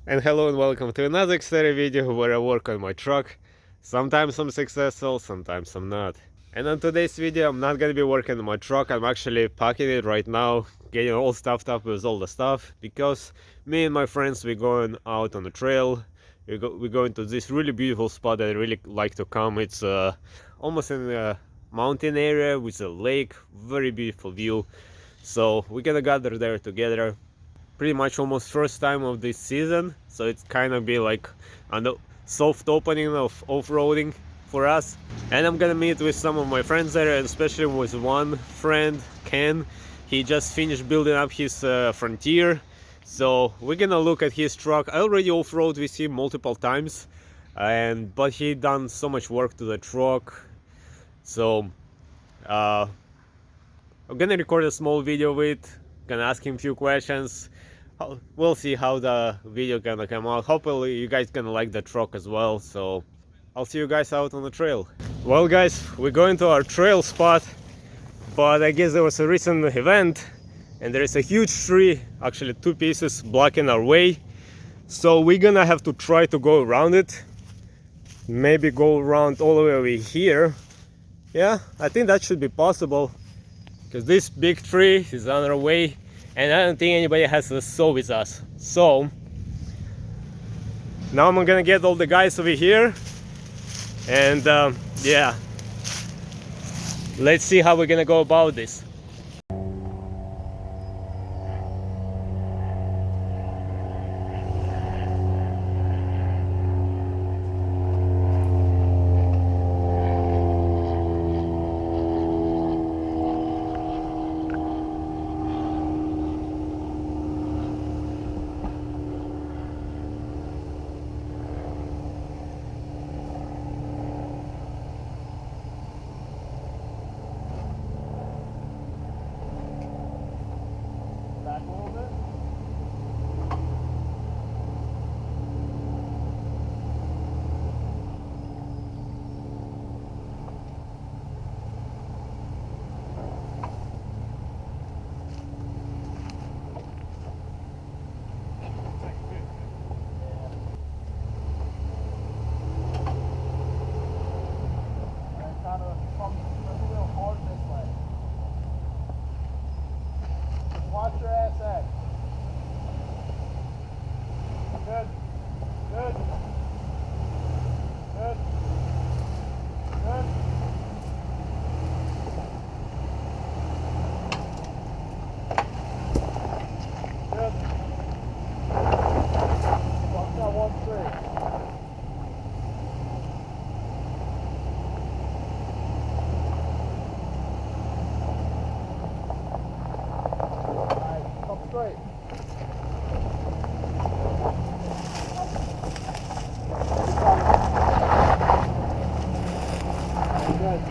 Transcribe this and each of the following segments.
And hello and welcome to another Xterra video where I work on my truck. Sometimes I'm successful, sometimes I'm not. And on today's video I'm not gonna be working on my truck, I'm actually packing it right now, getting all stuffed up with all the stuff, because me and my friends, we're going out on the trail. We're going to this really beautiful spot that I really like to come. It's almost in a mountain area with a lake, very beautiful view. So we're gonna gather there together. Pretty much almost first time of this season, so it's kind of be like a soft opening of off-roading for us. And I'm gonna meet with some of my friends there, and especially with one friend, Ken. He just finished building up his Frontier, so we're gonna look at his truck. I already off-road with him multiple times, but he done so much work to the truck, so I'm gonna record a small video with, gonna ask him a few questions. We'll see how the video gonna come out. Hopefully you guys gonna like the truck as well, so I'll see you guys out on the trail. Well guys, we're going to our trail spot, but I guess there was a recent event and there is a huge tree, actually two pieces, blocking our way, so we're gonna have to try to go around it, maybe go around all the way over here. Yeah, I think that should be possible, because this big tree is on our way and I don't think anybody has a saw with us. So now I'm gonna get all the guys over here and yeah, let's see how we're gonna go about this. Watch your ass out. Good. Good. Good. Good. Good. Watch that 1-3. Straight. Good.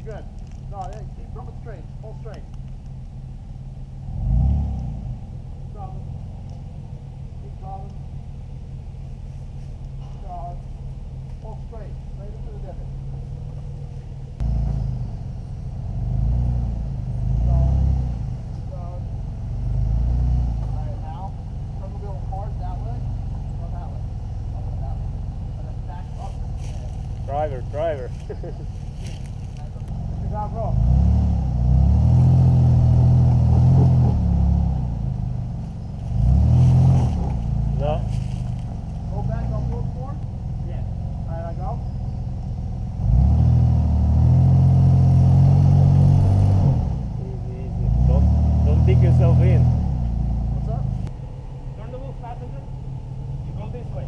Good. No, yeah, keep coming straight. Pull straight. Keep coming. Keep coming. Pull straight. Straight into the divot. Alright, now turn the wheel hard that way. Go that way. Up and that way. And then back up. Driver. Good job, bro. stick yourself in. What's up? Turn the wheel, passenger. You go this way.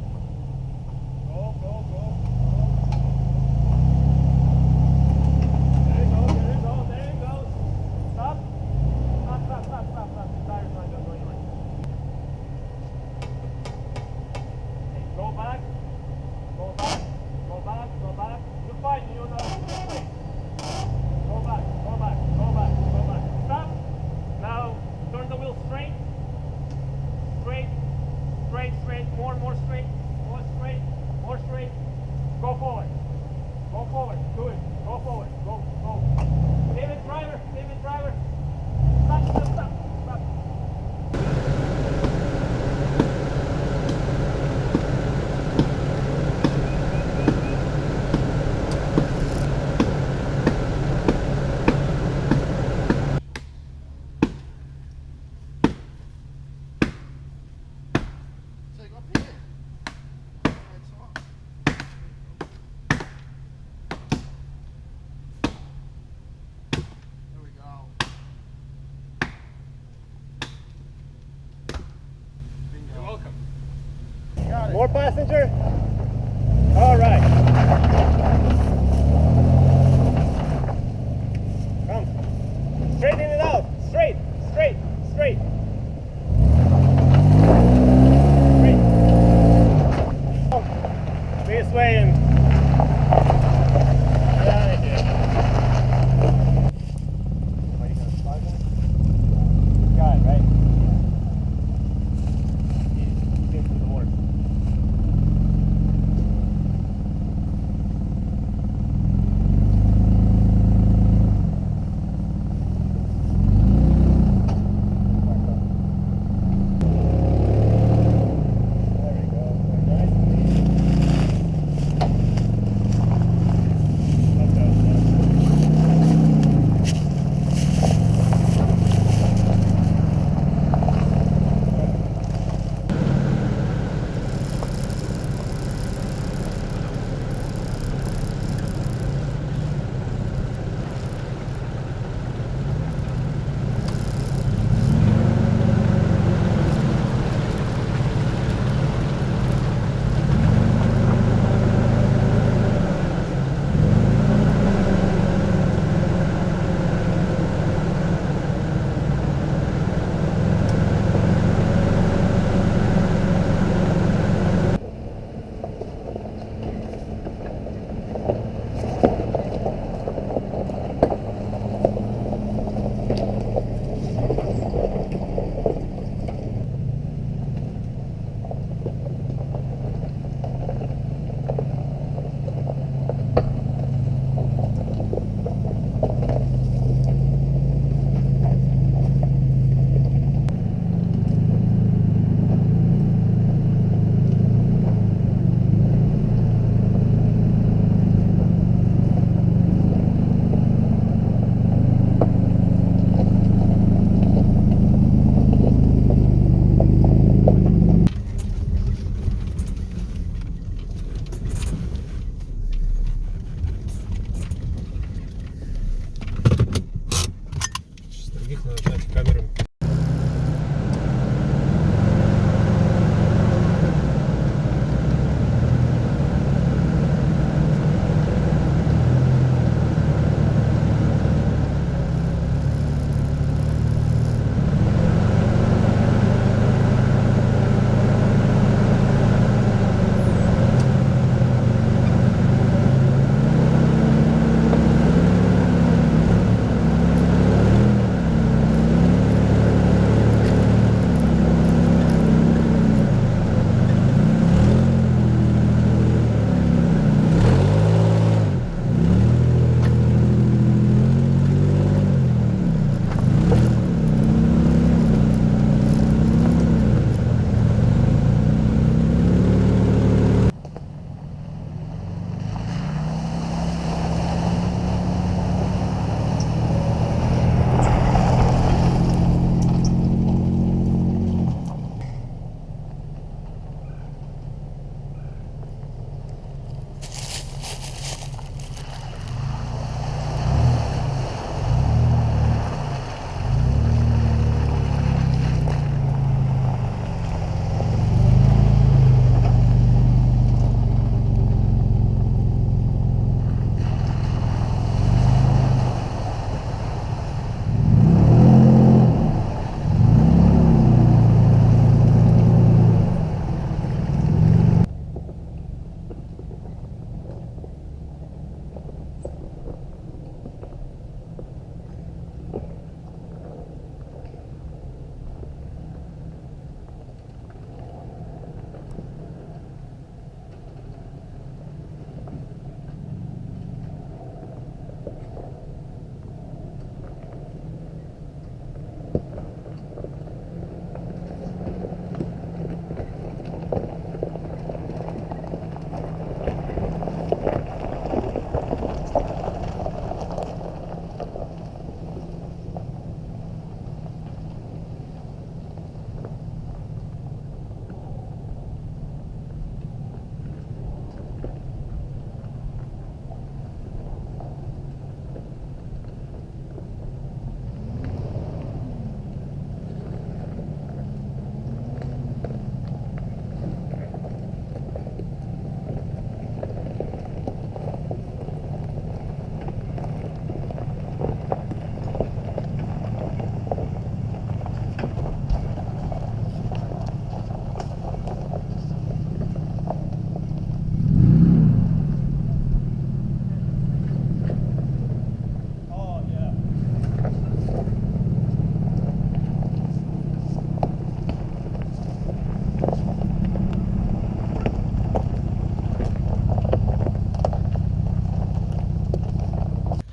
Go, go, go. There you go, there you go, there you go. Stop. Stop, stop, stop, stop, stop. The tire's not gonna go anywhere. Okay, go back. Go back. Go back, go back. You're fine, you're not this way. Go back, go back, go back, go back. Stop. Now turn the wheel straight. Straight, straight, straight, more straight, more straight, more straight. Go forward. Go forward. Do it. Go forward. Go, go. David driver, David driver. Stop, stop, stop, stop. Take up here. Lights off. There we go. Bingo. You're welcome. Got it. More passenger? All right. Come. Straighten it out. Straight, straight, straight. Straight. This way and get out of here. Are you gonna start it? Got it, right? He's in for the work.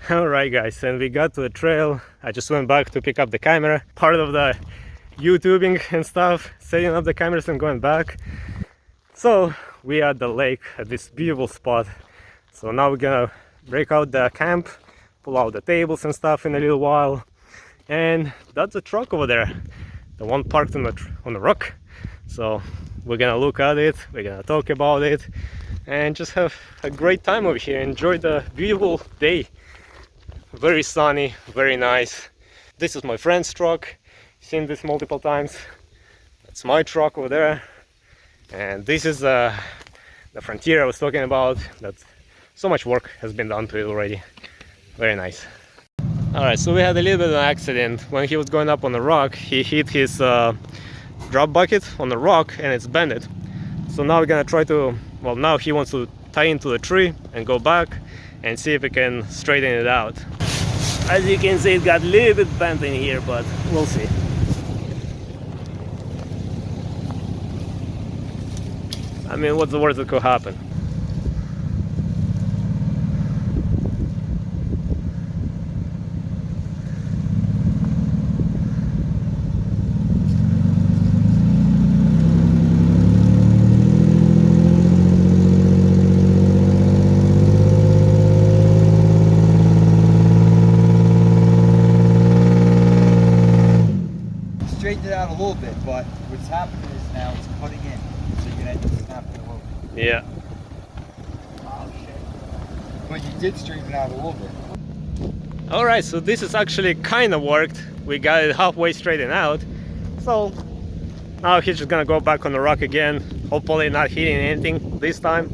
Alright guys, and we got to the trail. I just went back to pick up the camera, part of the YouTubing and stuff, setting up the cameras and going back. So we are at the lake at this beautiful spot. So now we're gonna break out the camp, pull out the tables and stuff in a little while. And that's the truck over there, the one parked on the rock. So we're gonna look at it, we're gonna talk about it, and just have a great time over here. Enjoy the beautiful day. Very sunny, very nice. This is my friend's truck. Seen this multiple times. That's my truck over there. And this is the Frontier I was talking about. That so much work has been done to it already. Very nice. Alright, so we had a little bit of an accident. When he was going up on the rock, he hit his drop bucket on the rock and it's bended. So now we're gonna try to, well, now he wants to tie into the tree and go back and see if we can straighten it out. As you can see, it got a little bit bent in here, but we'll see. I mean, what's the worst that could happen? Straightened it out a little bit, but what's happening is now it's cutting in, so you're gonna have to snap it a little bit. Yeah. Oh shit. But you did straighten it out a little bit. Alright, so this is actually kind of worked. We got it halfway straightened out. So now he's just gonna go back on the rock again. Hopefully not hitting anything this time.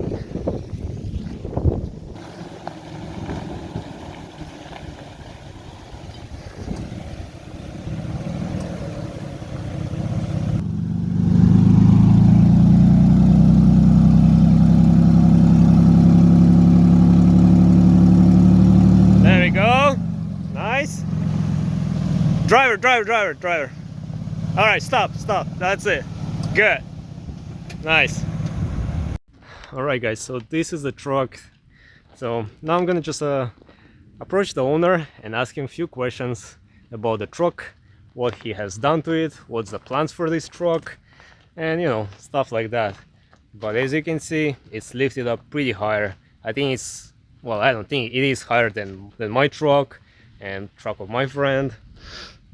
Driver. All right, stop. That's it. Good. Nice. All right, guys. So this is the truck. So now I'm gonna just approach the owner and ask him a few questions about the truck, what he has done to it, what's the plans for this truck, and you know, stuff like that. But as you can see, it's lifted up pretty higher. I think it's, well, I don't think it is higher than my truck and truck of my friend,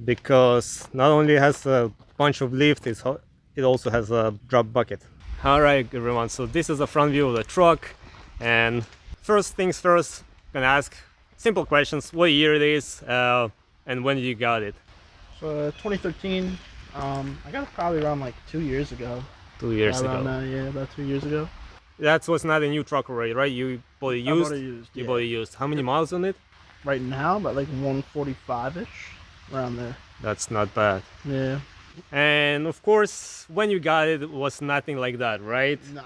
because not only has a bunch of lift, it also has a drop bucket. All right, everyone, so this is the front view of the truck, and first things first, I'm gonna ask simple questions. What year it is, and when you got it? So 2013, I got it probably around like 2 years ago. 2 years ago. Yeah, about 2 years ago. That was not a new truck already, right? You bought it used? I bought it used, You yeah. bought it used. How many miles on it? Right now, about like 145-ish, around there. That's not bad. Yeah. And of course, when you got it, it was nothing like that, right? No.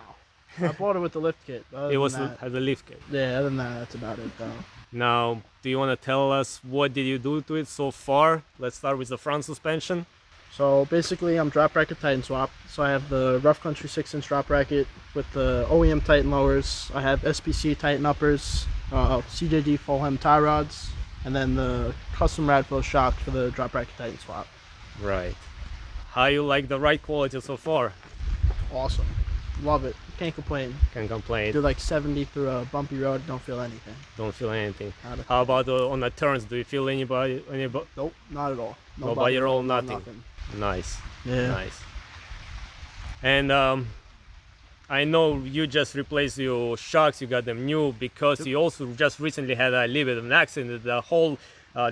I bought it with the lift kit. It was has a lift kit. Yeah, other than that, that's about it though. Now, do you want to tell us what did you do to it so far? Let's start with the front suspension. So basically, I'm drop bracket Titan swap. So I have the Rough Country 6-inch drop bracket with the OEM Titan lowers. I have SPC Titan uppers, CJD full hem tie rods, and then the custom Radflow shock for the drop bracket Titan swap. Right. How you like the ride quality so far? Awesome. Love it. Can't complain. Can't complain. Do like 70 through a bumpy road, don't feel anything. Don't feel anything. Not a How about on the turns? Do you feel anybody? Nope, not at all. No body roll, nothing. Nice. Yeah. Nice. And I know you just replaced your shocks, you got them new, because you also just recently had a little bit of an accident. The whole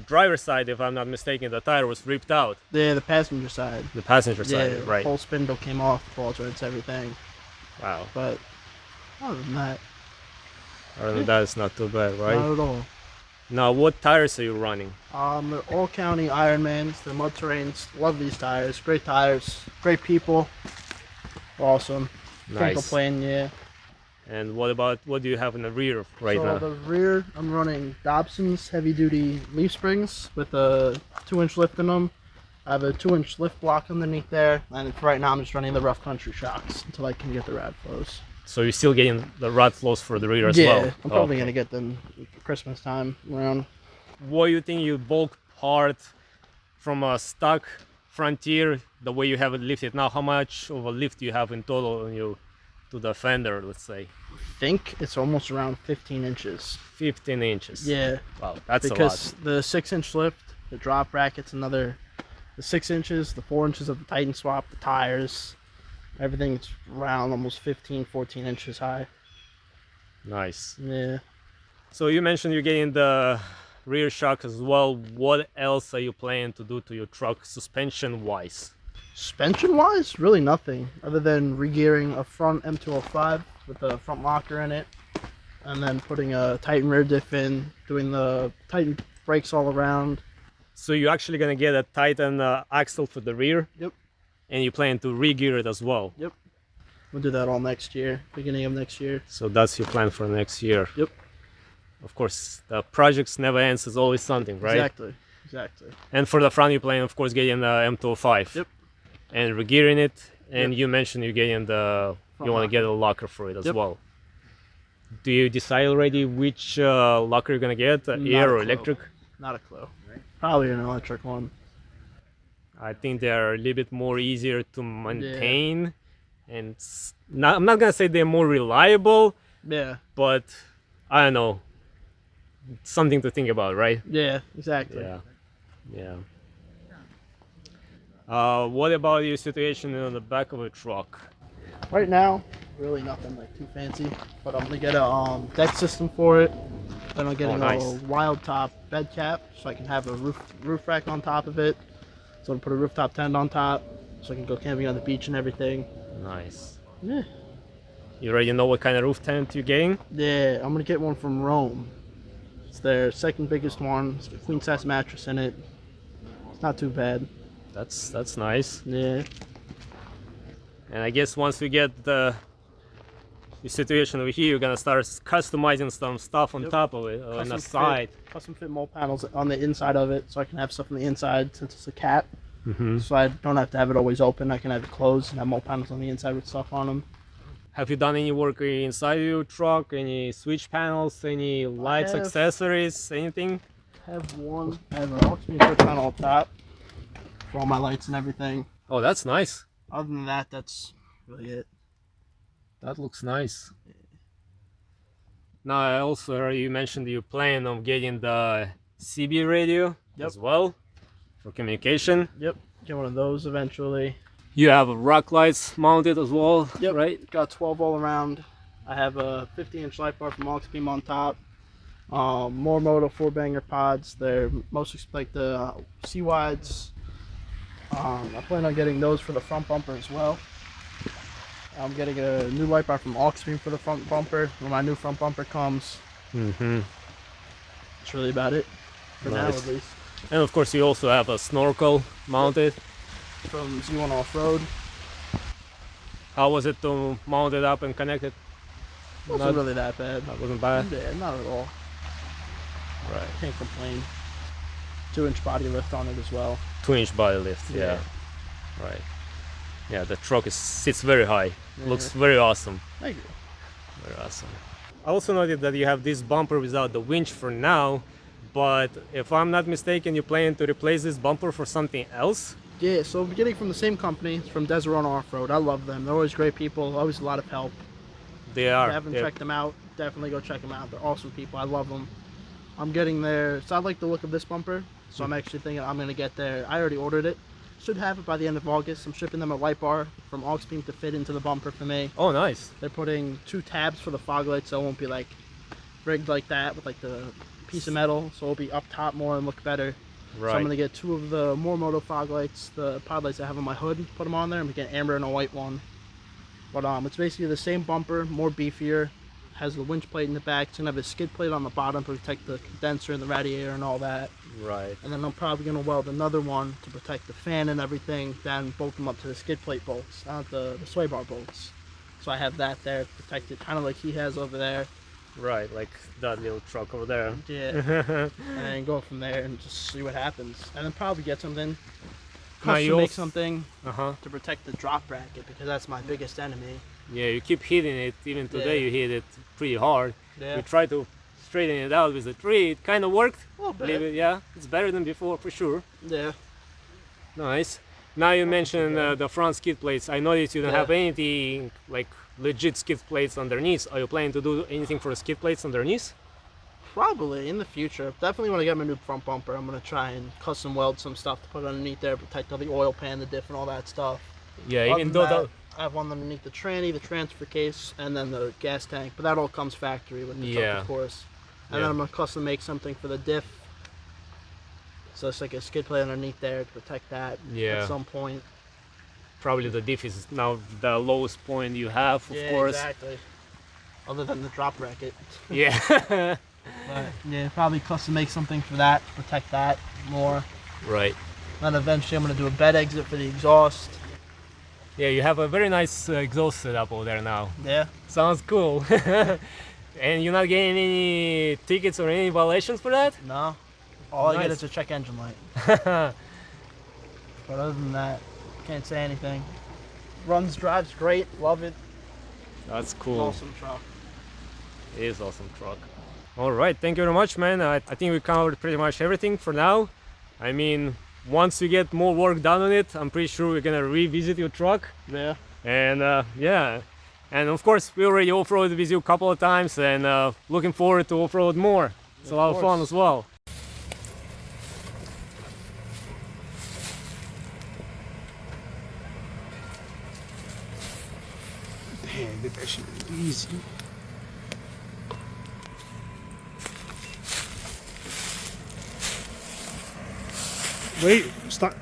driver's side, if I'm not mistaken, the tire was ripped out. Yeah, the passenger side. The passenger side, Yeah, right. the whole spindle came off, ball joints, everything. Wow. But other than that, Other than that, it's not too bad, right? not at all. Now, what tires are you running? They're all county Ironmans, they're mud terrains. Love these tires, great people, awesome. Can't Nice. complain, yeah. And what do you have in the rear right so now? the rear, I'm running Dobson's heavy duty leaf springs with a 2-inch lift in them. I have a 2-inch lift block underneath there, and for right now I'm just running the Rough Country shocks until I can get the rad flows. So you're still getting the rod flows for the rear as Yeah, well? I'm probably Okay. gonna get them Christmas time around. what you think you bulk part from a stock Frontier, the way you have it lifted now? How much of a lift you have in total on you to the fender, let's say? I think it's almost around 15 inches. 15 inches. Yeah. Wow, that's because a lot. the 6-inch lift, the drop bracket's another, the 6 inches, the 4 inches of the Titan swap, the tires, everything's around almost 15, 14 inches high. Nice. Yeah. So you mentioned you're getting the rear shock as well. What else are you planning to do to your truck suspension wise? Suspension wise, really nothing other than regearing a front M205 with a front locker in it, and then putting a Titan rear diff in, doing the Titan brakes all around. So you're actually gonna get a Titan axle for the rear? Yep. And you plan to re-gear it as well? Yep. We'll do that all next year, beginning of next year. So that's your plan for next year? Yep. Of course, the projects never ends, there's always something, right? Exactly. Exactly. And for the front, you plan, of course, getting the M205. Yep. And re-gearing it, and Yep. you mentioned you're getting the, you want to get a locker for it as Yep. well. Do you decide already which locker you're gonna get, Not air a or clue. electric? Not a clue. Probably an electric one. I think they're a little bit more easier to maintain, and I'm not gonna say they're more reliable, Yeah. but I don't know, something to think about, right? Yeah, exactly. Yeah, yeah. What about your situation on the back of a truck? Right now, really nothing like too fancy, but I'm gonna get a deck system for it. Then I'm getting nice. a wild top bed cap so I can have a roof rack on top of it. So I'm gonna put a rooftop tent on top so I can go camping on the beach and everything. Nice. Yeah. You already know what kind of roof tent you're getting? Yeah, I'm gonna get one from Rome. It's their second biggest one. It's got a queen size mattress in it. It's not too bad. That's nice. Yeah. And I guess once we get the situation over here, you're gonna start customizing some stuff on top of it, or on the side. Custom fit mold panels on the inside of it so I can have stuff on the inside since it's a cat. So I don't have to have it always open. I can have it closed and have mold panels on the inside with stuff on them. Have you done any work inside your truck? Any switch panels? Any lights, have. accessories, anything? I have one. I have an Auxbeam switch panel up top for all my lights and everything. Oh, that's nice. Other than that, that's really it. That looks nice. Now, I also heard you mentioned you plan on getting the CB radio as well for communication. Yep. Get one of those eventually. You have rock lights mounted as well, Yep. right? Got 12 all around. I have a 50-inch light bar from Auxbeam on top. More Moto 4-banger pods. They're mostly like the C-wides. I plan on getting those for the front bumper as well. I'm getting a new light bar from Auxbeam for the front bumper when my new front bumper comes. That's really about it for now, Nice. at least. And of course, you also have a snorkel mounted. From Z1 Off-Road. How was it to mount it up and connect it? Wasn't really that bad. That wasn't bad. Yeah, not at all. Right. Can't complain. 2-inch body lift on it as well. 2-inch body lift. Yeah. Right. Yeah, the truck sits very high. Looks very awesome. Thank you. Very awesome. I also noted that you have this bumper without the winch for now, but if I'm not mistaken, you plan to replace this bumper for something else? Yeah, so we're getting from the same company. It's from Desert Off-Road. I love them. They're always great people. Always a lot of help. They If are. you haven't checked them out, definitely go check them out. They're awesome people. I love them. I'm getting their... So I like the look of this bumper. So I'm actually thinking I'm going to get their... I already ordered it. Should have it by the end of August. I'm shipping them a light bar from Auxbeam to fit into the bumper for me. Oh, nice. They're putting 2 tabs for the fog lights, so it won't be like rigged like that with like the piece of metal. So it'll be up top more and look better. Right. So I'm gonna get 2 of the more Moto fog lights, the pod lights I have on my hood, put them on there, and we get amber and a white one. But it's basically the same bumper, more beefier. Has the winch plate in the back. It's gonna have a skid plate on the bottom to protect the condenser and the radiator and all that. Right. And then I'm probably gonna weld another one to protect the fan and everything. Then bolt them up to the skid plate bolts, not the sway bar bolts. So I have that there protected, kind of like he has over there. Right, like that little truck over there. Yeah. And then go from there and just see what happens. And then probably get something, Now you custom make also- something Uh-huh. to protect the drop bracket because that's my biggest enemy. Yeah, you keep hitting it. Even today Yeah. you hit it pretty hard. Yeah. You try to straighten it out with the tree. It kind of worked. A little bit. Yeah, it's better than before for sure. Yeah. Nice. Now you mentioned the front skid plates. I noticed you don't have anything like legit skid plates underneath. Are you planning to do anything for the skid plates underneath? Probably in the future. Definitely when I get my new front bumper, I'm gonna try and custom weld some stuff to put underneath there, protect all the oil pan, the diff, and all that stuff. Yeah, Other even than though that, I have one underneath the tranny, the transfer case, and then the gas tank. But that all comes factory with the truck, of course. And then I'm gonna custom make something for the diff. So it's like a skid plate underneath there to protect that at some point. Probably the diff is now the lowest point you have, of course. Exactly. Other than the drop bracket. Yeah. But yeah, probably custom make something for that to protect that more. Right. Then eventually I'm gonna do a bed exit for the exhaust. Yeah, you have a very nice exhaust setup over there now. Yeah. Sounds cool. And you're not getting any tickets or any violations for that? No. All I get is a check engine light. But other than that, can't say anything. Runs, drives great, love it. That's cool. Awesome truck. It is awesome truck. All right, thank you very much, man. I think we covered pretty much everything for now. I mean, once we get more work done on it, I'm pretty sure we're gonna revisit your truck. Yeah. And yeah, and of course we already off-roaded with you a couple of times, and looking forward to off-road more. It's a lot of fun as well. Damn, get that shit easy. Wait, stop.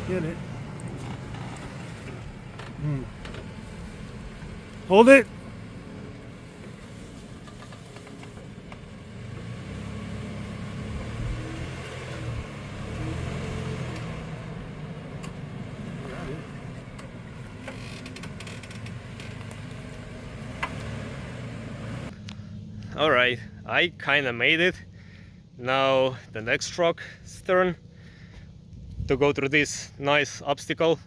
Get it. Hold it. All right, I kind of made it. Now the next truck's turn to go through this nice obstacle.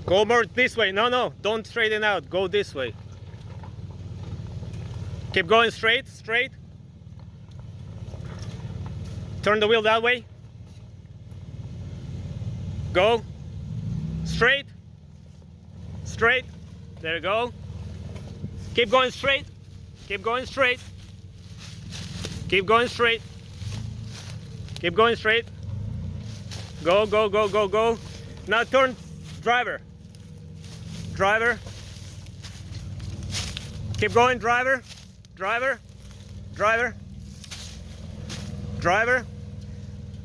Go more this way. No, don't straighten out. Go this way. Keep going straight. Turn the wheel that way. Go. Straight. There you go. Keep going straight. Keep going straight. Go. Now turn driver. Keep going, driver.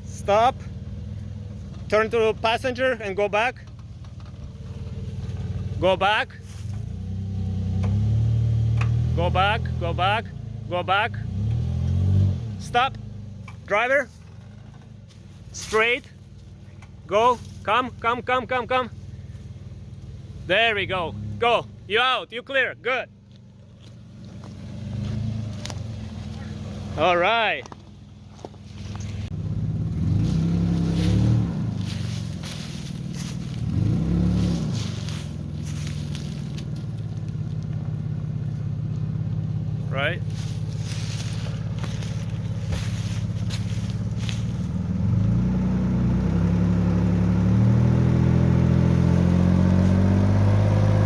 Stop. Turn to passenger and go back. Go back. Stop. Driver. Straight. Go. Come. There we go. Go. You out. You clear. Good. All right. Right.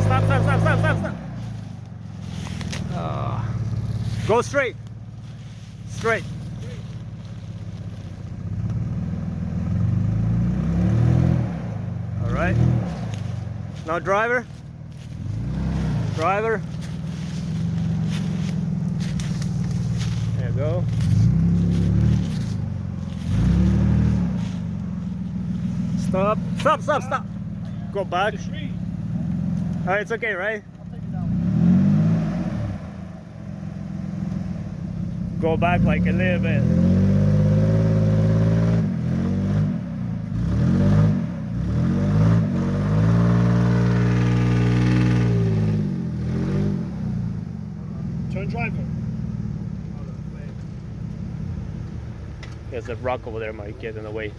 Stop. Go straight. All right. Now driver. There you go. Stop. Stop, stop, stop. Go back. Oh, it's okay, right? I'll take it down. Go back like a little bit. Turn driver. There's a rock over there, might get in the way.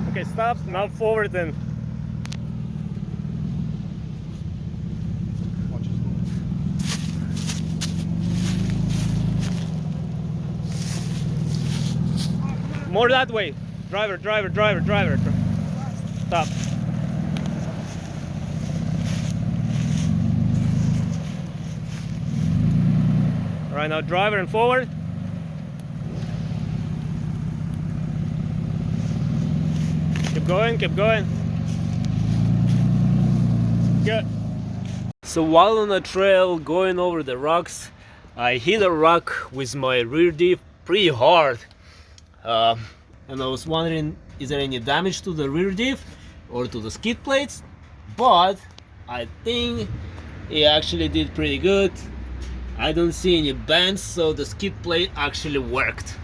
Okay, stop. Now forward then. Watch his move. More that way. Driver, driver, driver, driver. Stop. All right, now driver and forward. Keep going, keep going. Good. So while on the trail going over the rocks, I hit a rock with my rear diff pretty hard. And I was wondering, is there any damage to the rear diff or to the skid plates? But I think it actually did pretty good. I don't see any bends, so the skid plate actually worked.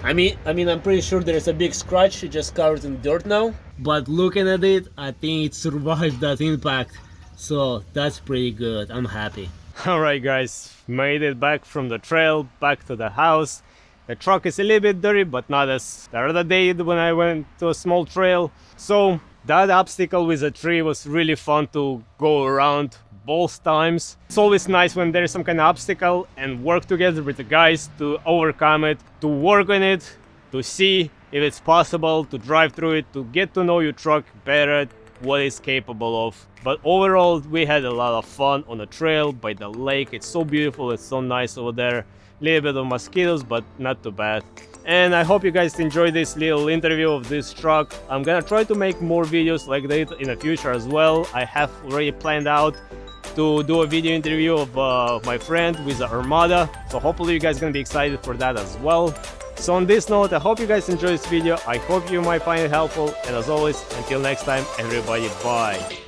I mean, I'm pretty sure there's a big scratch, it just covered in dirt now. But looking at it, I think it survived that impact. So that's pretty good, I'm happy. Alright guys, made it back from the trail, back to the house. The truck is a little bit dirty, but not as the other day when I went to a small trail. So that obstacle with a tree was really fun to go around both times. It's always nice when there's some kind of obstacle and work together with the guys to overcome it, to work on it, to see if it's possible to drive through it, to get to know your truck better, what it's capable of. But overall, we had a lot of fun on the trail by the lake. It's so beautiful, it's so nice over there. A little bit of mosquitoes, but not too bad. And I hope you guys enjoyed this little interview of this truck. I'm gonna try to make more videos like that in the future as well. I have already planned out to do a video interview of my friend with the Armada, so hopefully you guys gonna be excited for that as well. So on this note, I hope you guys enjoyed this video. I hope you might find it helpful, and as always, until next time, everybody, bye.